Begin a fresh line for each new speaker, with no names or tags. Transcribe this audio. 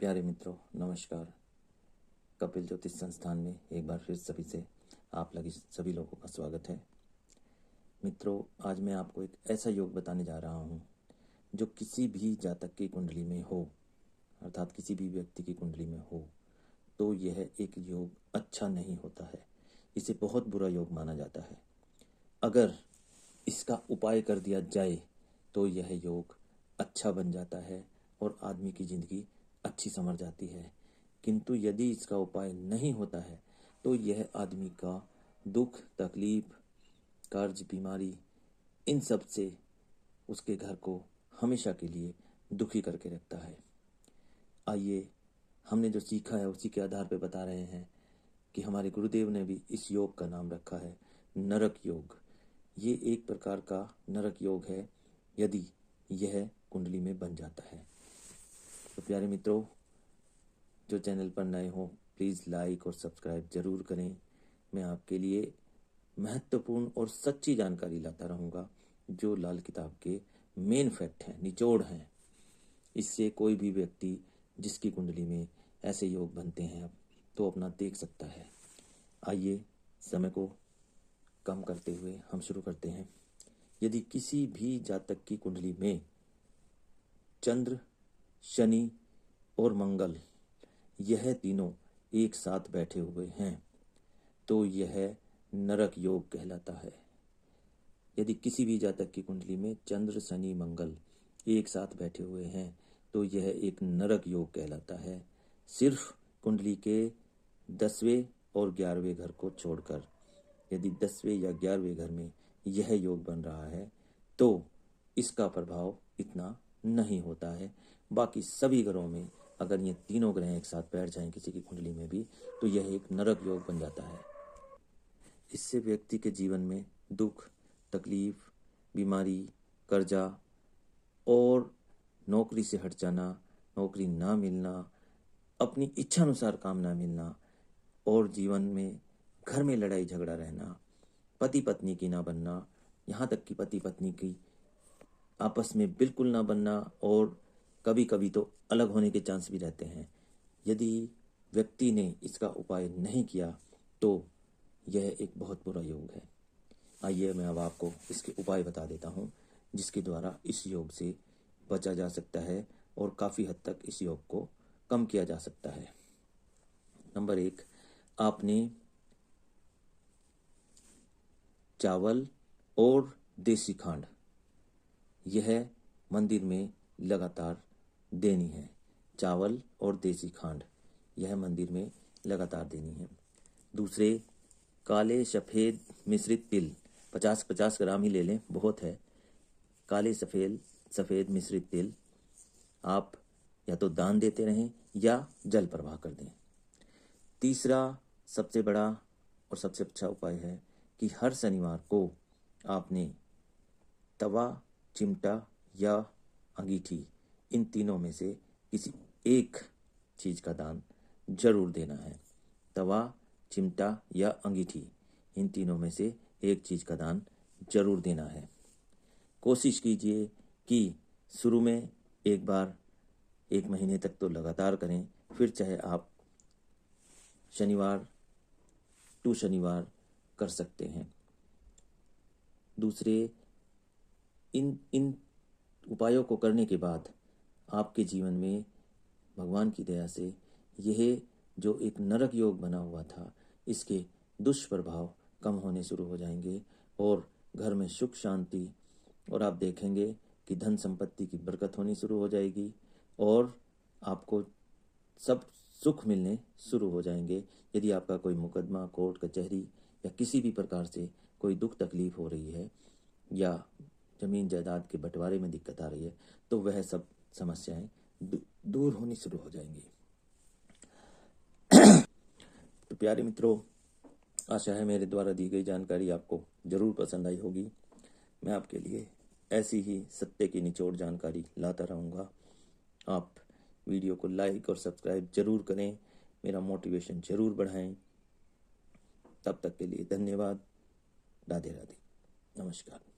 प्यारे मित्रों, नमस्कार। कपिल ज्योतिष संस्थान में एक बार फिर सभी लोगों का स्वागत है। मित्रों, आज मैं आपको एक ऐसा योग बताने जा रहा हूँ जो किसी भी जातक की कुंडली में हो, अर्थात किसी भी व्यक्ति की कुंडली में हो, तो यह एक योग अच्छा नहीं होता है। इसे बहुत बुरा योग माना जाता है। अगर इसका उपाय कर दिया जाए तो यह योग अच्छा बन जाता है और आदमी की ज़िंदगी अच्छी संवर जाती है। किंतु यदि इसका उपाय नहीं होता है तो यह आदमी का दुख, तकलीफ, कर्ज, बीमारी, इन सब से उसके घर को हमेशा के लिए दुखी करके रखता है। आइए, हमने जो सीखा है उसी के आधार पर बता रहे हैं कि हमारे गुरुदेव ने भी इस योग का नाम रखा है नरक योग। ये एक प्रकार का नरक योग है यदि यह कुंडली में बन जाता है। तो प्यारे मित्रों, जो चैनल पर नए हो प्लीज़ लाइक और सब्सक्राइब जरूर करें। मैं आपके लिए महत्वपूर्ण और सच्ची जानकारी लाता रहूँगा जो लाल किताब के मेन फैक्ट हैं, निचोड़ हैं। इससे कोई भी व्यक्ति जिसकी कुंडली में ऐसे योग बनते हैं तो अपना देख सकता है। आइए, समय को कम करते हुए हम शुरू करते हैं। यदि किसी भी जातक की कुंडली में चंद्र, शनि और मंगल यह तीनों एक साथ बैठे हुए हैं तो यह नरक योग कहलाता है। यदि किसी भी जातक की कुंडली में चंद्र, शनि, मंगल एक साथ बैठे हुए हैं तो यह एक नरक योग कहलाता है। सिर्फ कुंडली के 10वें और 11वें घर को छोड़कर यदि 10वें या 11वें घर में यह योग बन रहा है तो इसका प्रभाव इतना नहीं होता है। बाकी सभी ग्रहों में अगर ये तीनों ग्रह एक साथ बैठ जाएं किसी की कुंडली में भी तो यह एक नरक योग बन जाता है। इससे व्यक्ति के जीवन में दुख, तकलीफ, बीमारी, कर्जा और नौकरी से हट जाना, नौकरी ना मिलना, अपनी इच्छा अनुसार काम ना मिलना और जीवन में घर में लड़ाई झगड़ा रहना, पति पत्नी की ना बनना, यहाँ तक कि पति पत्नी की आपस में बिल्कुल ना बनना और कभी कभी तो अलग होने के चांस भी रहते हैं। यदि व्यक्ति ने इसका उपाय नहीं किया तो यह एक बहुत बुरा योग है। आइए, मैं अब आपको इसके उपाय बता देता हूँ जिसके द्वारा इस योग से बचा जा सकता है और काफ़ी हद तक इस योग को कम किया जा सकता है। नंबर 1, आपने चावल और देसी खांड यह मंदिर में लगातार देनी है। चावल और देसी खांड यह मंदिर में लगातार देनी है। दूसरे, काले सफ़ेद मिश्रित तिल 50-50 ग्राम ही ले लें, बहुत है। काले सफ़ेद मिश्रित तिल आप या तो दान देते रहें या जल प्रवाह कर दें। तीसरा, सबसे बड़ा और सबसे अच्छा उपाय है कि हर शनिवार को आपने तवा, चिमटा या अंगीठी, इन तीनों में से किसी एक चीज़ का दान जरूर देना है। तवा, चिमटा या अंगीठी, इन तीनों में से एक चीज़ का दान जरूर देना है। कोशिश कीजिए कि शुरू में एक बार 1 महीने तक तो लगातार करें, फिर चाहे आप शनिवार टू शनिवार कर सकते हैं। दूसरे, इन उपायों को करने के बाद आपके जीवन में भगवान की दया से यह जो एक नरक योग बना हुआ था इसके दुष्प्रभाव कम होने शुरू हो जाएंगे और घर में सुख शांति और आप देखेंगे कि धन संपत्ति की बरकत होनी शुरू हो जाएगी और आपको सब सुख मिलने शुरू हो जाएंगे। यदि आपका कोई मुकदमा, कोर्ट कचहरी या किसी भी प्रकार से कोई दुख तकलीफ हो रही है या जमीन जायदाद के बंटवारे में दिक्कत आ रही है तो वह सब समस्याएं दूर होनी शुरू हो जाएंगी। तो प्यारे मित्रों, आशा है मेरे द्वारा दी गई जानकारी आपको जरूर पसंद आई होगी। मैं आपके लिए ऐसी ही सत्य की निचोड़ जानकारी लाता रहूँगा। आप वीडियो को लाइक और सब्सक्राइब जरूर करें, मेरा मोटिवेशन जरूर बढ़ाएं। तब तक के लिए धन्यवाद। राधे राधे, नमस्कार।